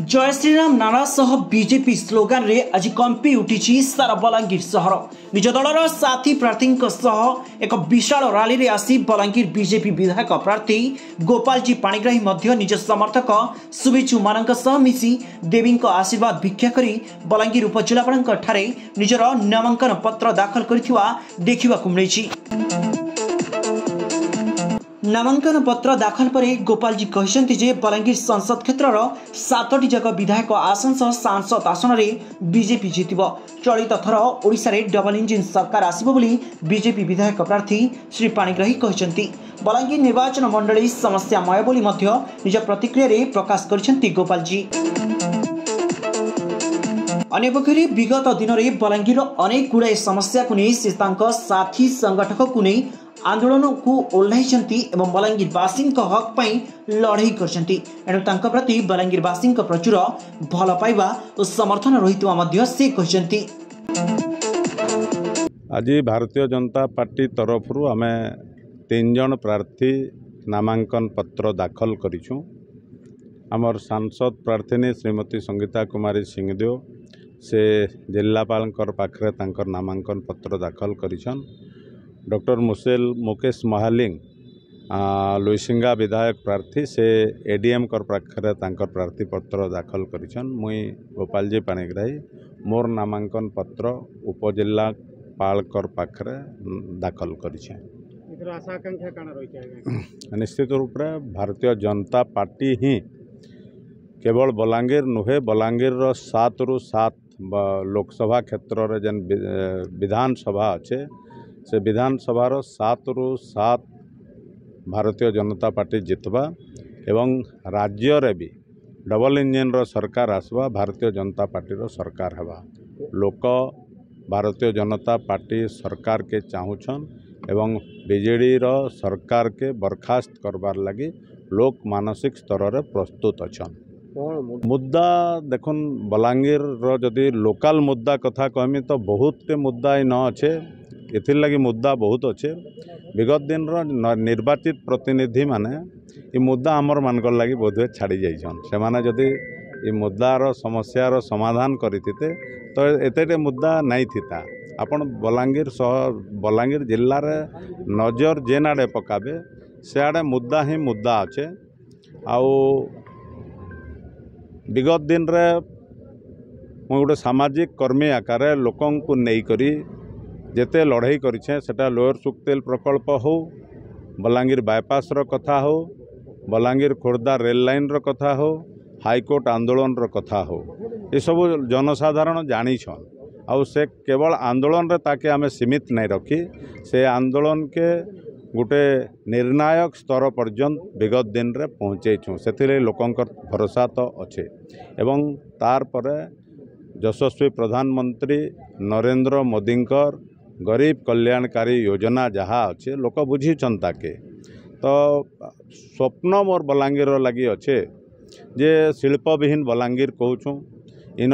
जय श्रीराम नारा सह बीजेपी स्लोगान रे आज कंपी उठी सारा बलांगीर सहर। निज दलर साथी प्रार्थी एक विशाल रैली रे आसी बलांगीर बीजेपी विधायक प्रार्थी गोपालजी पाणिग्राही मध्य निज समर्थक शुभेच्छु मानक सह मिसी देवी आशीर्वाद भिक्षा करी बलांगीर उपजिलापाल ठारे निजर नामांकन पत्र दाखल करथिबा देखिबाकु मिलिछि। नामांकन पत्र दाखल पर गोपालजी कहते जे बलांगीर संसद क्षेत्र 7टी जक विधायक आसन सह सांसद आसन में बीजेपी जीतिब। चलित थर ओडिशा रे डबल इंजिन सरकार आसिबो बोली बीजेपी विधायक प्रार्थी श्री पाणिग्राही कहते। बलांगीर निर्वाचन मंडली समस्यामय बोली मध्य निज प्रतिक्रिया रे प्रकाश करछन्ती गोपालजी। अन्यपक्षे विगत दिन में बलांगीर अनेक गुड़ाए समस्या को नहीं से साथी संगठक को नहीं आंदोलन को ओह्लाई एवं बलांगीरवासी हक लड़ाई कर प्रति बलांगीरवासी प्रचुर भल पाइबा और समर्थन रही से कहते। आज भारतीय जनता पार्टी तरफ आम 3 जन प्रार्थी नामांकन पत्र दाखल करिछुं। आमर सांसद प्रार्थीनी श्रीमती संगीता कुमारी सिंहदेव से जिलापाल पाखरे तांकर नामांकन पत्र दाखल करिछन। डॉक्टर मुकेश महालिंग लुइसिंगा विधायक प्रार्थी से एडीएम कर पाखरे तांकर प्रार्थी पत्र दाखल करिछन। मुई गोपालजी पाणिग्राही मोर नामांकन पत्र उपजिलापाल कर पाखरे दाखल करिछे। आशा आकांक्षा काना रही निश्चित रूप से भारतीय जनता पार्टी ही केवल बलांगीर नुहे बलांगीर 7 रु 7 लोकसभा क्षेत्र रे जन विधानसभा अच्छे से विधानसभार 7 रु 7 भारतीय जनता पार्टी जितबा एवं राज्य रे भी डबल इंजिन रो सरकार आसवा भारतीय जनता पार्टी रो सरकार हवा। लोक भारतीय जनता पार्टी सरकार के चाहूछन एवं बीजेडी रो सरकार के बर्खास्त करबार लगी लोक मानसिक स्तर रे प्रस्तुत अछन। मुद्दा देखुन बलांगीर रो जदि लोकल मुद्दा कथा कहमी तो बहुत के मुद्दा ही न अच्छे एथिर लगी मुद्दा बहुत अच्छे। विगत दिन रो निर्वाचित प्रतिनिधि माने ये मुद्दा आमर मानकर लगी बोधे छाड़ी जाइछन। से माने जदि ये मुद्दार समस्यार समाधान करथिते तो एतेटे मुद्दा नहीं थिता। आपण बलांगीर जिल्ला रे नजर जेन आड़े पकाबे से आड़े मुद्दा ही मुद्दा अच्छे। आउ विगत दिन रे गोटे सामाजिक कर्मी आकार लोकं को नहीं करी जेते लड़ाई करिछे सेटा लोअर सुक्तेल प्रकल्प हो बलांगीर बायपास रो कथा हो बलांगीर खोर्धा रेल लाइन रो कथा हो हाईकोर्ट आंदोलन रो कथा हो ये सब जनसाधारण जानी छन। आउ से केवल आंदोलन रे ताके आमे सीमित नहीं रखी से आंदोलन के गोटे निर्णायक स्तर पर्यंत विगत दिन रे पहुँचे छूँ से लोकंकर भरोसा तो अच्छे। एवं तार परे यशस्वी प्रधानमंत्री नरेंद्र मोदींकर गरीब कल्याणकारी योजना जहाँ अच्छे लोक बुझीछन ताके तो स्वप्न मोर बलांगीर लगी अच्छे जे शिल्पविहीन बलांगीर कहूँ इन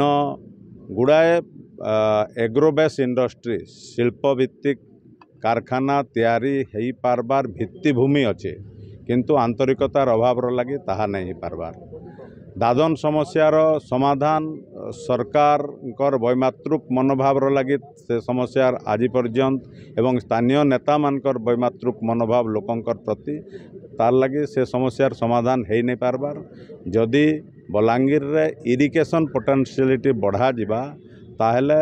गुड़ाए एग्रोबेस इंडस्ट्री शिल्पभित्तिक कारखाना तैयारी हो पारबार भित्तिभूमि अच्छे किंतु आंतरिकतार अभाव लगी ताहा नहीं पारबार। दादन समस्यार समाधान सरकार वैमातृक मनोभाव लगी से समस्यार आज पर्यंत एवं स्थानीय नेता मानकर वैमातृक मनोभाव लोकंकर प्रति तार लगी से समस्यार समाधान हो नहीं पारबार। जदि बलांगीर रे इरिगेशन पोटेंशियलिटी बढ़ा जिबा ताहले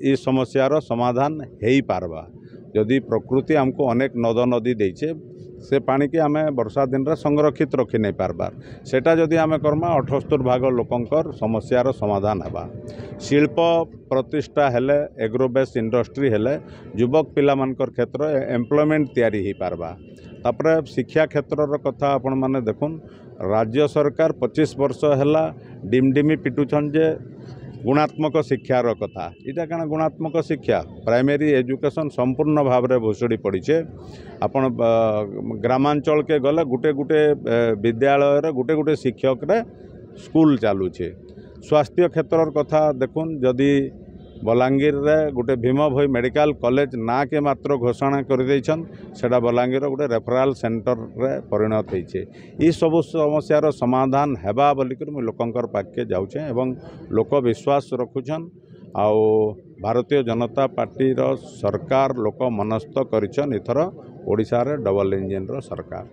ई समस्यार समाधान हो पारबा। जदि प्रकृति हमको अनेक नद नदी देछे से पानी की आमे वर्षा दिन रे संरक्षित रखी नहीं पारबार सेटा जदि आमे करमा 78 भाग लोकंकर समस्यार समाधान हबा। शिल्प प्रतिष्ठा हेले एग्रोबेस इंडस्ट्री हेले युवक पिला मानकर क्षेत्र एम्प्लॉयमेंट तैयारी ही पारबा। तापर शिक्षा क्षेत्र कथा आपण माने देखुन राज्य सरकार 25 वर्ष हेला डिमडिमी पिटुछन जे गुणात्मक शिक्षार कथा इटा क्या गुणात्मक शिक्षा प्राइमरी एजुकेशन संपूर्ण भाव में भुसुड़ी पड़े। आपण ग्रामांचल के गले गुटे गुटे विद्यालय गुटे गुटे शिक्षक रे स्कूल चालूचे। स्वास्थ्य क्षेत्र कथा देखुन जदि बलांगीर रे गोटे भीम भोई मेडिकल कॉलेज ना के मात्र घोषणा कर देइछन सेटा बलांगीर गोटे रेफराल सेंटर रे परिणत होइछे। ई सब समस्यार समाधान हेबा बोलिकर मुझे लोकंकर पाखे जाऊे एवं लोक विश्वास रखुछन आउ भारतीय जनता पार्टी रो सरकार लोक मनस्थ करिछन इथर ओडिशा रे डबल इंजन रो सरकार।